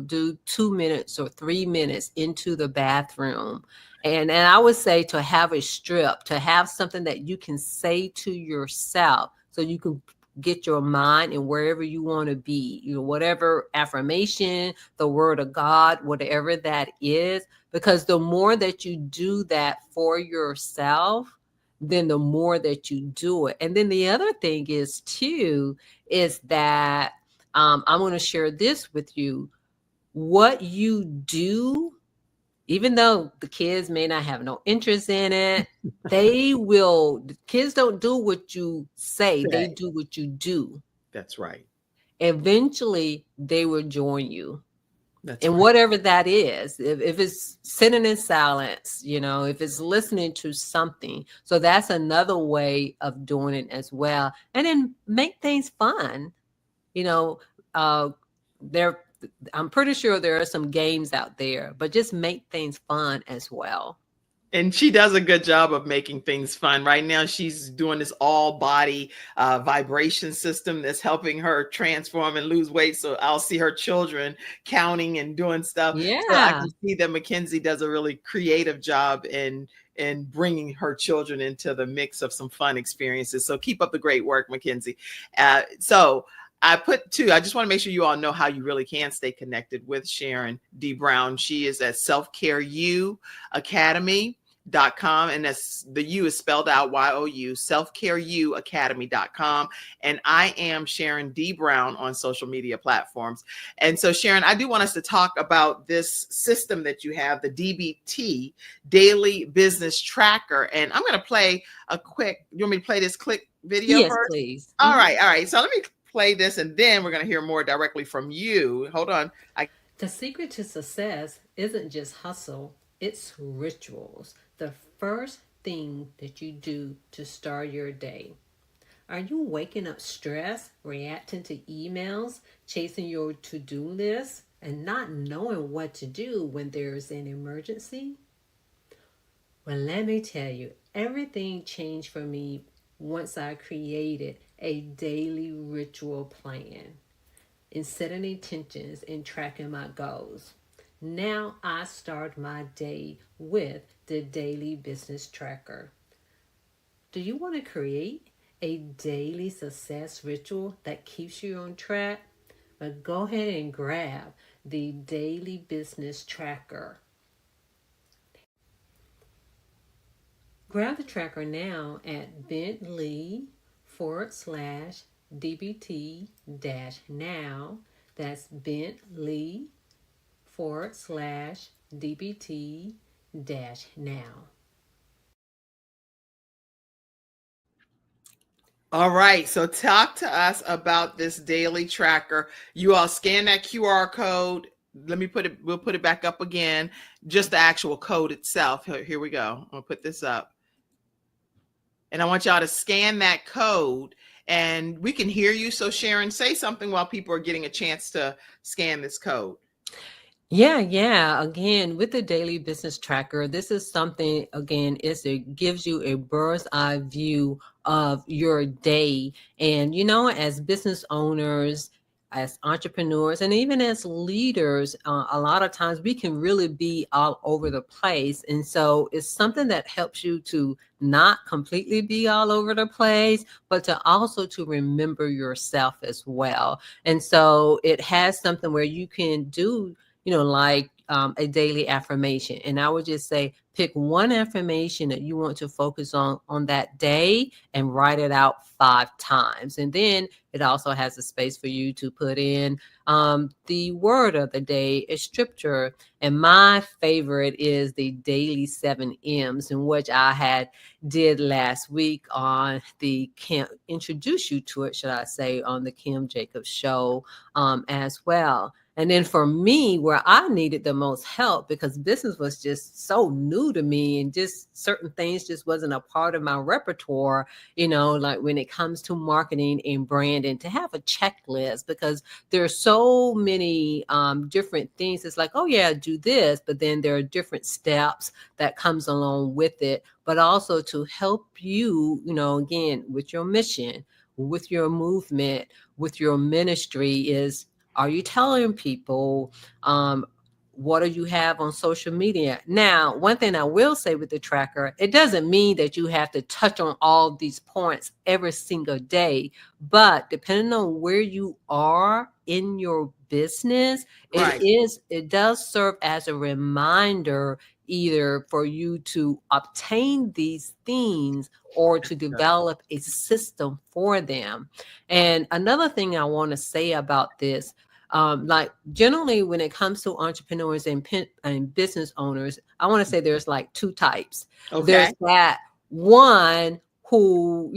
do 2 minutes or 3 minutes into the bathroom, and I would say to have a strip, to have something that you can say to yourself so you can get your mind and wherever you want to be, whatever affirmation, the word of God, whatever that is, because the more that you do that for yourself, then the more that you do it. And then the other thing is too, is that I'm going to share this with you. What you do, even though the kids may not have no interest in it, the kids don't do what you say, they Say, do what you do. that's right. Eventually, they will join you. That's And right. whatever that is, if it's sitting in silence, if it's listening to something. So that's another way of doing it as well. And then make things fun. You know, uh, there, I'm pretty sure there are some games out there, but just make things fun as well. And she does a good job of making things fun. Right now, she's doing this all body vibration system that's helping her transform and lose weight. So I'll see her children counting and doing stuff. So I Yeah. can see that Mackenzie does a really creative job in bringing her children into the mix of some fun experiences. So keep up the great work, Mackenzie. So I put two. I just want to make sure you all know how you really can stay connected with Sharon D. Brown. She is at Self Care U Academy.com, and that's the U is spelled out YOU, selfcareuacademy.com. And I am Sharon D. Brown on social media platforms. And so, Sharon, I do want us to talk about this system that you have, the DBT, Daily Business Tracker. And I'm going to play a quick, you want me to play this quick video Yes, first? please. All right, all right. So let me play this and then we're going to hear more directly from you. Hold on. The secret to success isn't just hustle, it's rituals. The first thing that you do to start your day. Are you waking up stressed, reacting to emails, chasing your to do list, and not knowing what to do when there's an emergency? Well, let me tell you, everything changed for me once I created a daily ritual plan in setting intentions and tracking my goals. Now I start my day with the daily business tracker. Do you want to create a daily success ritual that keeps you on track? But go ahead and grab the daily business tracker. Grab the tracker now at bit.ly/dbt now. That's bit.ly/dbt now. All right. So talk to us about this daily tracker. You all scan that QR code. We'll put it back up again. Just the actual code itself. Here we go. I'll put this up. And I want y'all to scan that code and we can hear you. So Sharon, say something while people are getting a chance to scan this code. Yeah. Again, with the daily business tracker, this is something, again, it gives you a bird's eye view of your day. And, as business owners, as entrepreneurs, and even as leaders, a lot of times we can really be all over the place. And so it's something that helps you to not completely be all over the place, but to also to remember yourself as well. And so it has something where you can do like a daily affirmation. And I would just say, pick one affirmation that you want to focus on that day and write it out 5 times. And then it also has a space for you to put in the word of the day, a scripture. And my favorite is the daily 7 M's, in which I did last week on the introduce you to it, should I say, on the Kim Jacobs show as well. And then for me, where I needed the most help, because business was just so new to me and just certain things just wasn't a part of my repertoire, like when it comes to marketing and branding, to have a checklist, because there are so many different things. It's like, oh yeah, do this, but then there are different steps that comes along with it, but also to help you, again, with your mission, with your movement, with your ministry is, are you telling people what do you have on social media? Now, one thing I will say with the tracker, it doesn't mean that you have to touch on all these points every single day, but depending on where you are in your business, Right. it does serve as a reminder, either for you to obtain these things or to develop a system for them. And another thing I want to say about this, like generally when it comes to entrepreneurs and business owners, I want to say there's like 2 types. Okay. There's that one who,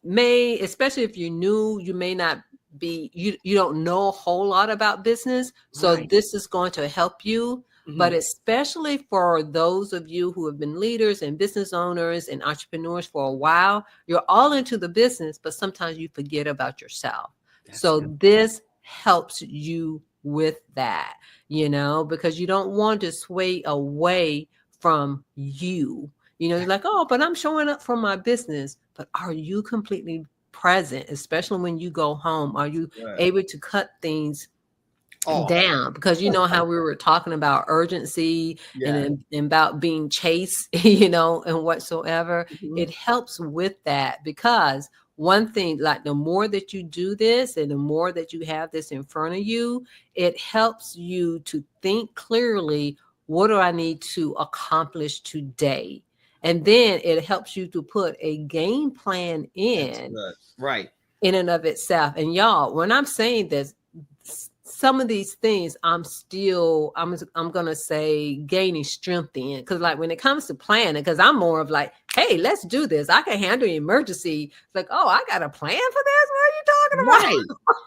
may, especially if you're new, you may not be, you don't know a whole lot about business. So Right. this is going to help you. But especially for those of you who have been leaders and business owners and entrepreneurs for a while, you're all into the business, but sometimes you forget about yourself. So this helps you with that, because you don't want to sway away from you. You're like, oh, but I'm showing up for my business. But are you completely present, especially when you go home? Are you able to cut things down? Because how we were talking about urgency and about being chased, and whatsoever. It helps with that, because one thing, like the more that you do this and the more that you have this in front of you, it helps you to think clearly, what do I need to accomplish today? And then it helps you to put a game plan in and of itself. And y'all, when I'm saying this, some of these things I'm going to say gaining strength in, because like when it comes to planning, because I'm more of like, hey, let's do this, I can handle an emergency. It's like, oh, I got a plan for this, what are you talking about? Right.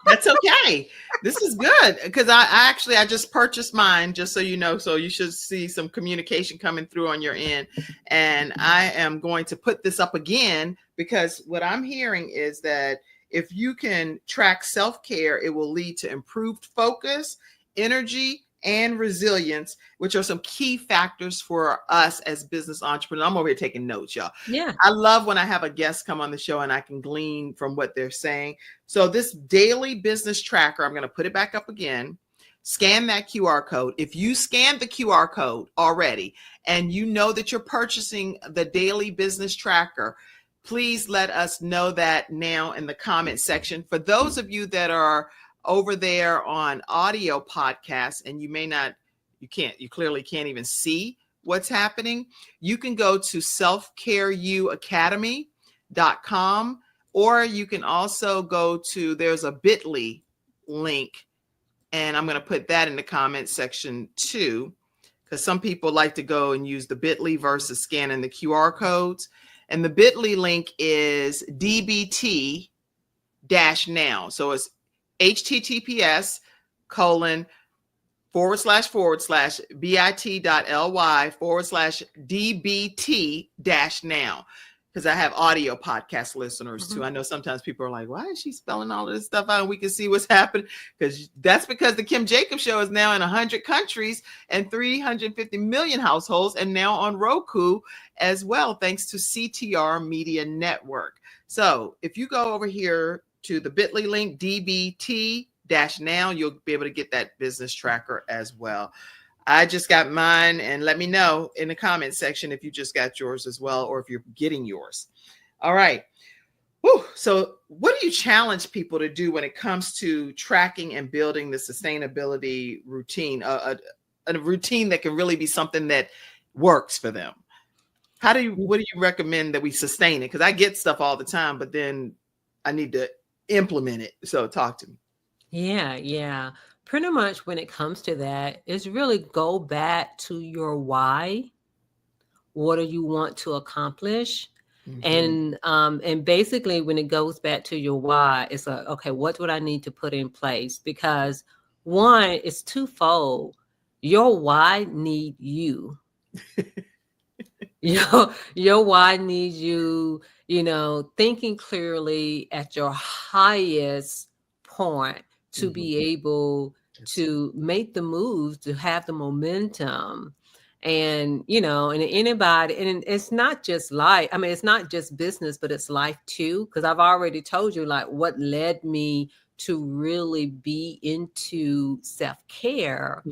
That's okay. This is good, because I just purchased mine, just so you know, so you should see some communication coming through on your end. And I am going to put this up again, because what I'm hearing is that if you can track self-care, it will lead to improved focus, energy, and resilience, which are some key factors for us as business entrepreneurs. I'm over here taking notes, y'all. Yeah. I love when I have a guest come on the show and I can glean from what they're saying. So this daily business tracker, I'm going to put it back up again. Scan that QR code. If you scan the QR code already and you know that you're purchasing the daily business tracker, please let us know that now in the comment section. For those of you that are over there on audio podcasts, and you clearly can't even see what's happening, you can go to selfcareyouacademy.com, or you can also go to, there's a bit.ly link, and I'm going to put that in the comment section too, because some people like to go and use the bit.ly versus scanning the QR codes. And the bit.ly link is DBT -now. So it's https://bit.ly/DBT-now. Because I have audio podcast listeners too. I know sometimes people are like, why is she spelling all of this stuff out? And we can see what's happening. Because that's because the Kim Jacobs Show is now in 100 countries and 350 million households, and now on Roku as well, thanks to CTR Media Network. So if you go over here to the bit.ly link, DBT-now, you'll be able to get that business tracker as well. I just got mine, and let me know in the comment section if you just got yours as well, or if you're getting yours. All right. Whew. So what do you challenge people to do when it comes to tracking and building the sustainability routine, a routine that can really be something that works for them? What do you recommend that we sustain it? Because I get stuff all the time, but then I need to implement it. So talk to me. Yeah. Pretty much when it comes to that, is really go back to your why. What do you want to accomplish? And basically when it goes back to your why, it's like, okay, what would I need to put in place? Because one, it's twofold. Your why need you. Your why needs you, thinking clearly at your highest point to be able to make the moves, to have the momentum. And, and anybody, and it's not just life. I mean, it's not just business, but it's life too. Because I've already told you, like, what led me to really be into self-care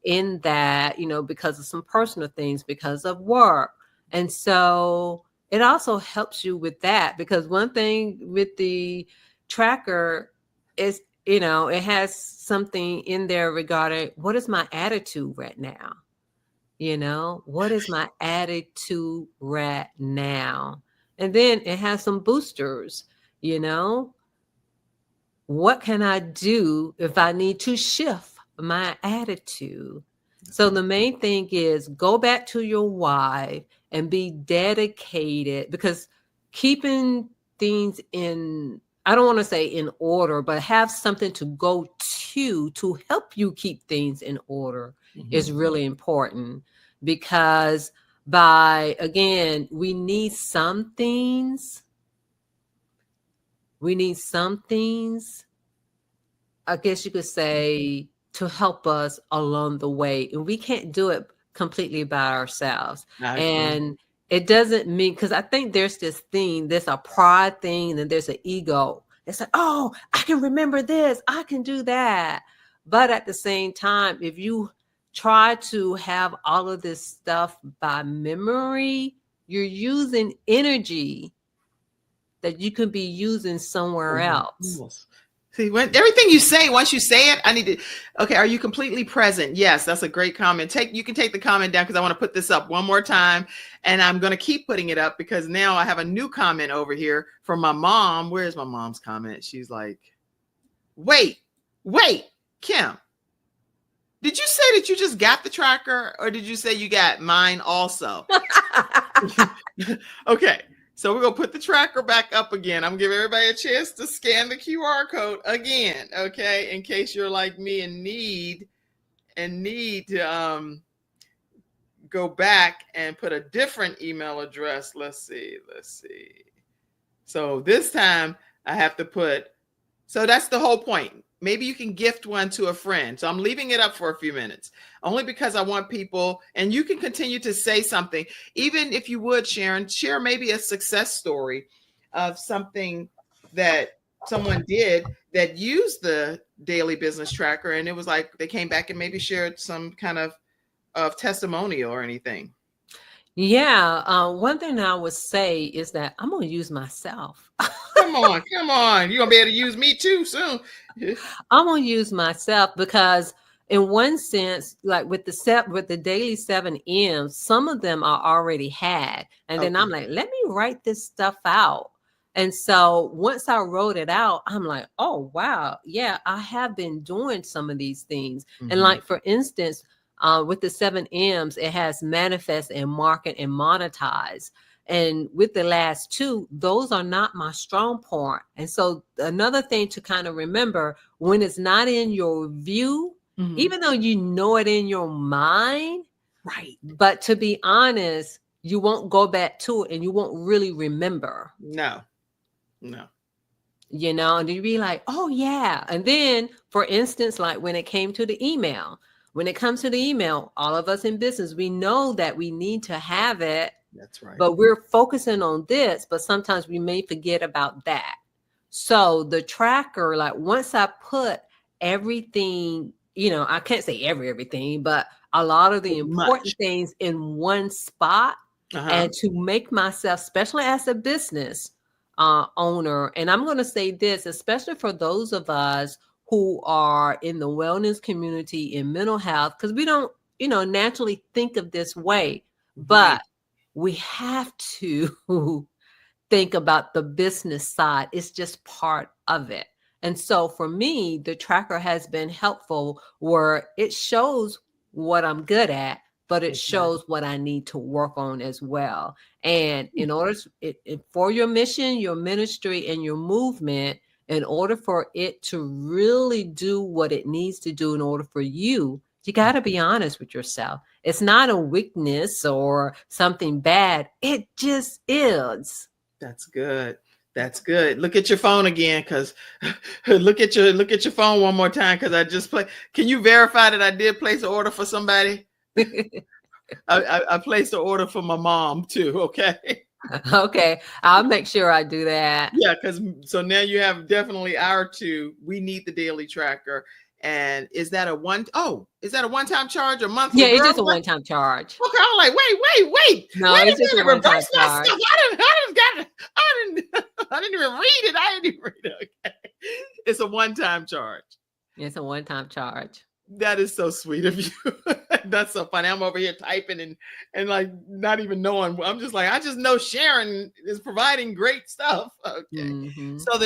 in that, because of some personal things, because of work. And so it also helps you with that, because one thing with the tracker is, it has something in there regarding what is my attitude right now? What is my attitude right now? And then it has some boosters, what can I do if I need to shift my attitude? So the main thing is go back to your why and be dedicated, because keeping things in, I don't want to say in order, but have something to go to help you keep things in order is really important. Because we need some things, I guess you could say, to help us along the way. And we can't do it completely by ourselves. And it doesn't mean, because I think there's this thing, there's a pride thing, and there's an ego. It's like, oh, I can remember this, I can do that. But at the same time, if you try to have all of this stuff by memory, you're using energy that you could be using somewhere else. See, when everything you say, once you say it, I need to, okay, are you completely present? Yes, that's a great comment. You can take the comment down, because I want to put this up one more time, and I'm going to keep putting it up, because now I have a new comment over here from my mom. Where's my mom's comment? She's like, wait, Kim, did you say that you just got the tracker, or did you say you got mine also? Okay. So we're going to put the tracker back up again. I'm going to give everybody a chance to scan the QR code again, okay, in case you're like me and need to go back and put a different email address. Let's see. So this time I have to put, so that's the whole point. Maybe you can gift one to a friend. So I'm leaving it up for a few minutes, only because I want people, and you can continue to say something. Even if you would, Sharon, share maybe a success story of something that someone did that used the daily business tracker, and it was like they came back and maybe shared some kind of testimonial or anything. Yeah. One thing I would say is that I'm going to use myself. Come Come on, come on. You're gonna be able to use me too soon. I'm gonna use myself because in one sense, like with the daily 7 M's, some of them are already had. And then I'm Okay. like, let me write this stuff out. And so once I wrote it out, I'm like, oh wow, yeah, I have been doing some of these things. And Mhm. like for instance, with the 7 M's, it has manifest and market and monetize. And with the last two, those are not my strong point. And so another thing to kind of remember, when it's not in your view, Mhm. even though you know it in your mind, Right. but to be honest, you won't go back to it and you won't really remember, No. No. and you'd be like, oh yeah. And then for instance, like when it came to the email, when it comes to the email, all of us in business, we know that we need to have it, That's right. but we're focusing on this, but sometimes we may forget about that. So the tracker, like once I put everything, I can't say everything, but a lot of the important Much. things in one spot, Uh-huh. and to make myself, especially as a business owner, and I'm going to say this, especially for those of us who are in the wellness community in mental health, because we don't, naturally think of this way, Right. but we have to think about the business side. It's just part of it. And so for me, the tracker has been helpful where it shows what I'm good at, but it Okay. shows what I need to work on as well. And in order for your mission, your ministry, and your movement, in order for it to really do what it needs to do in order for you, you got to be honest with yourself. It's not a weakness or something bad. It just is. That's good. That's good. Look at your phone again, because look at your phone one more time, because I just play. Can you verify that I did place an order for somebody? I placed an order for my mom too. Okay. Okay, I'll make sure I do that. Yeah, because so now you have definitely our two. We need the daily tracker. And is that a one-time charge or monthly? Yeah, it's Girl, just a what? one-time charge. Okay, I'm like, wait No, a it's just a minute, one-time reverse my charge. stuff. I didn't even read it. I didn't even read it. Okay. It's a one-time charge. It's a one-time charge. That is so sweet of you. That's so funny. I'm over here typing and like not even knowing. I'm just like, I just know Sharon is providing great stuff. Okay. Hmm. So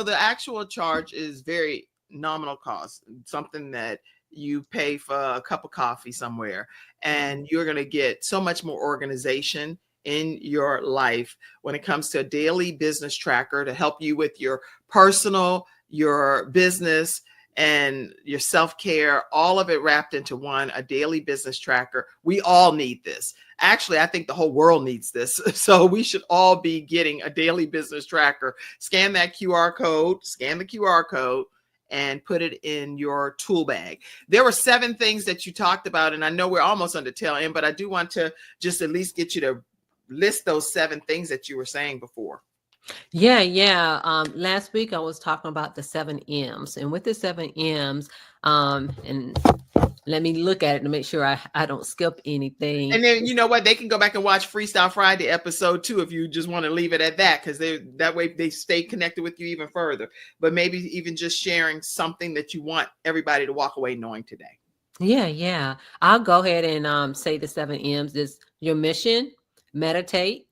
the actual charge is very nominal cost, something that you pay for a cup of coffee somewhere, and you're going to get so much more organization in your life when it comes to a daily business tracker to help you with your personal, your business, and your self-care, all of it wrapped into one, a daily business tracker. We all need this. Actually, I think the whole world needs this. So we should all be getting a daily business tracker. Scan the QR code, and put it in your tool bag. There were 7 things that you talked about, and I know we're almost on the tail end, but I do want to just at least get you to list those 7 things that you were saying before. Yeah. Last week I was talking about the 7 M's, and with the 7 M's, and let me look at it to make sure I don't skip anything. And then you know what? They can go back and watch Freestyle Friday episode 2 if you just want to leave it at that, because that way they stay connected with you even further. But maybe even just sharing something that you want everybody to walk away knowing today. Yeah. I'll go ahead and say the 7 M's is your mission, meditate,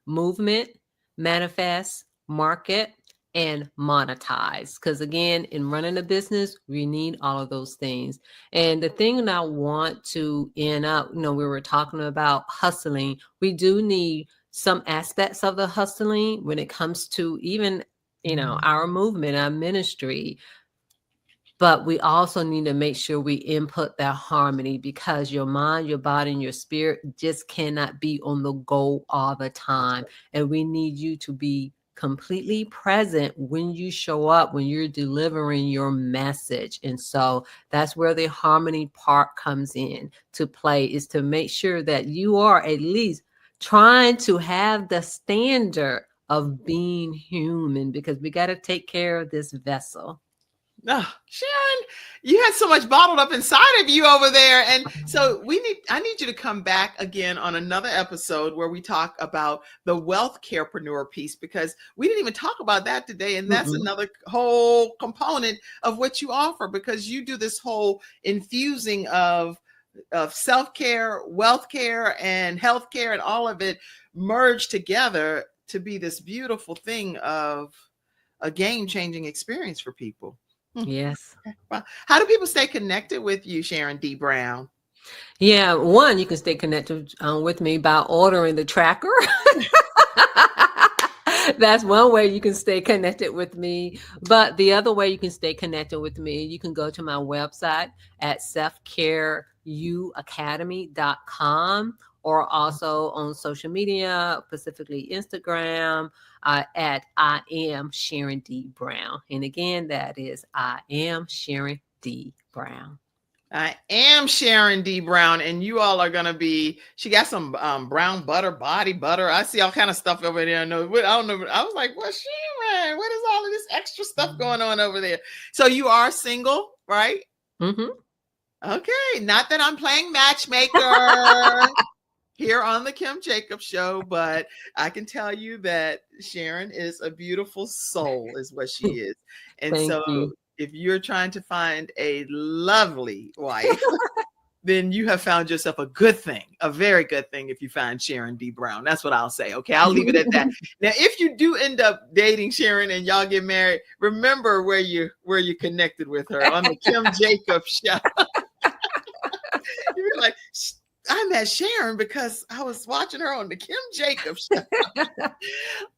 movement, manifest, market, and monetize. Because again, in running a business, we need all of those things. And the thing that I want to end up, we were talking about hustling. We do need some aspects of the hustling when it comes to even, our movement, our ministry. But we also need to make sure we input that harmony, because your mind, your body, and your spirit just cannot be on the go all the time. And we need you to be completely present when you show up, when you're delivering your message. And so that's where the harmony part comes in to play, is to make sure that you are at least trying to have the standard of being human, because we got to take care of this vessel. Oh, Sharon, you had so much bottled up inside of you over there. And so I need you to come back again on another episode where we talk about the wealth carepreneur piece, because we didn't even talk about that today. And that's Mm-mm. another whole component of what you offer, because you do this whole infusing of self-care, wealth care, and healthcare, and all of it merged together to be this beautiful thing of a game-changing experience for people. Yes. Well, how do people stay connected with you, Sharon D. Brown? Yeah, one, you can stay connected with me by ordering the tracker. That's one way you can stay connected with me. But the other way you can stay connected with me, you can go to my website at selfcareuacademy.com, or also on social media, specifically Instagram, at I am Sharon D. Brown. And again, that is I am Sharon D. Brown. I am Sharon D. Brown, and you all are going to be, she got some brown butter, body butter. I see all kind of stuff over there. I don't know. I was like, well, Sharon, what is all of this extra stuff going on over there? So you are single, right? Mm-hmm. Okay. Not that I'm playing matchmaker here on the Kim Jacobs Show, but I can tell you that Sharon is a beautiful soul, is what she is. And Thank so you. if you're trying to find a lovely wife, then you have found yourself a good thing, a very good thing, if you find Sharon D. Brown. That's what I'll say. Okay, I'll leave it at that. Now, if you do end up dating Sharon and y'all get married, remember where you connected with her on the Kim Jacobs Show. You're like, I met Sharon because I was watching her on the Kim Jacobs Show.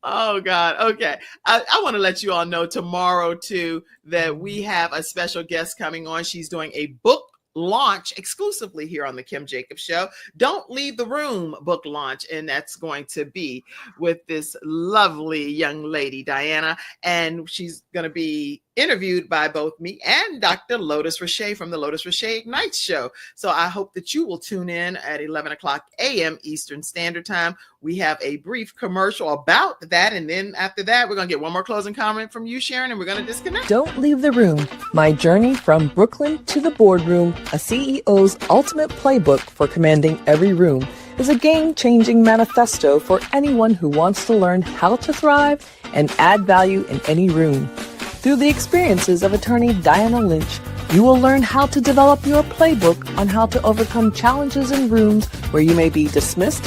Oh, God. Okay. I want to let you all know tomorrow, too, that we have a special guest coming on. She's doing a book launch exclusively here on the Kim Jacobs Show. Don't Leave the Room book launch. And that's going to be with this lovely young lady, Diana. And she's going to be interviewed by both me and Dr. Lotus Rashay from the Lotus Rashay Ignites Show. So I hope that you will tune in at 11 o'clock a.m. Eastern Standard Time. We have a brief commercial about that. And then after that, we're going to get one more closing comment from you, Sharon, and we're going to disconnect. Don't Leave the Room, My Journey from Brooklyn to the Boardroom, a CEO's ultimate playbook for commanding every room, is a game-changing manifesto for anyone who wants to learn how to thrive and add value in any room. Through the experiences of attorney Diana Lynch, you will learn how to develop your playbook on how to overcome challenges in rooms where you may be dismissed,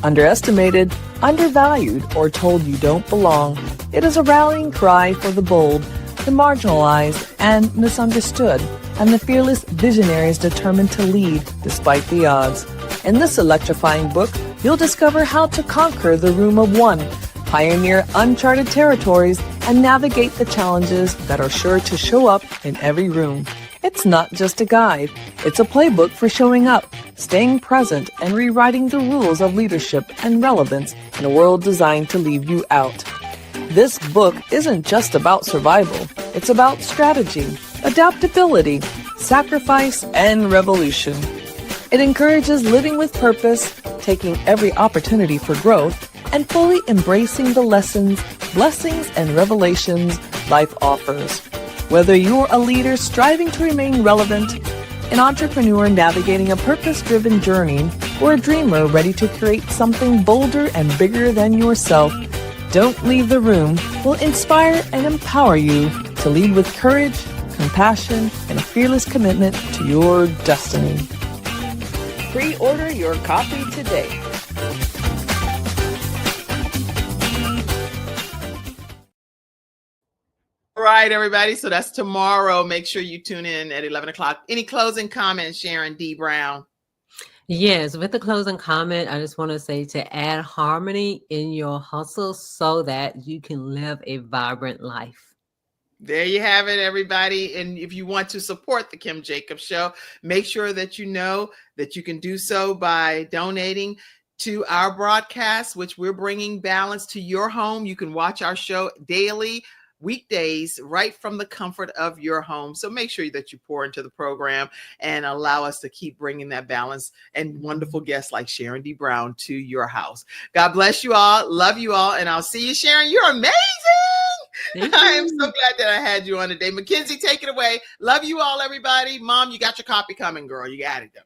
underestimated, undervalued, or told you don't belong. It is a rallying cry for the bold, the marginalized, and misunderstood, and the fearless visionaries determined to lead despite the odds. In this electrifying book, you'll discover how to conquer the room of one, pioneer uncharted territories, and navigate the challenges that are sure to show up in every room. It's not just a guide, it's a playbook for showing up, staying present, and rewriting the rules of leadership and relevance in a world designed to leave you out. This book isn't just about survival, it's about strategy, adaptability, sacrifice, and revolution. It encourages living with purpose, taking every opportunity for growth, and fully embracing the lessons, blessings, and revelations life offers. Whether you're a leader striving to remain relevant, an entrepreneur navigating a purpose-driven journey, or a dreamer ready to create something bolder and bigger than yourself, Don't Leave the Room will inspire and empower you to lead with courage, compassion, and a fearless commitment to your destiny. Pre-order your copy today. All right, everybody. So that's tomorrow. Make sure you tune in at 11 o'clock. Any closing comments, Sharon D. Brown? Yes, with the closing comment, I just want to say to add harmony in your hustle so that you can live a vibrant life. There you have it, everybody. And if you want to support the Kim Jacobs Show, make sure that you know that you can do so by donating to our broadcast, which we're bringing balance to your home. You can watch our show daily, weekdays, right from the comfort of your home. So make sure that you pour into the program and allow us to keep bringing that balance and wonderful guests like Sharon D. Brown to your house. God bless you all. Love you all. And I'll see you, Sharon. You're amazing. Thank I am so you. glad that I had you on today. Mackenzie, take it away. Love you all, everybody. Mom, you got your copy coming, girl. You got it done.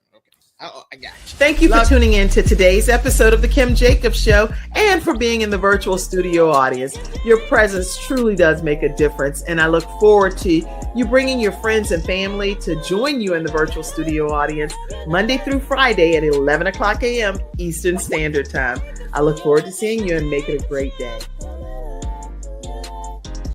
I got you. Thank you for tuning in to today's episode of The Kim Jacobs Show and for being in the virtual studio audience. Your presence truly does make a difference, and I look forward to you bringing your friends and family to join you in the virtual studio audience Monday through Friday at 11 o'clock a.m. Eastern Standard Time. I look forward to seeing you and make it a great day.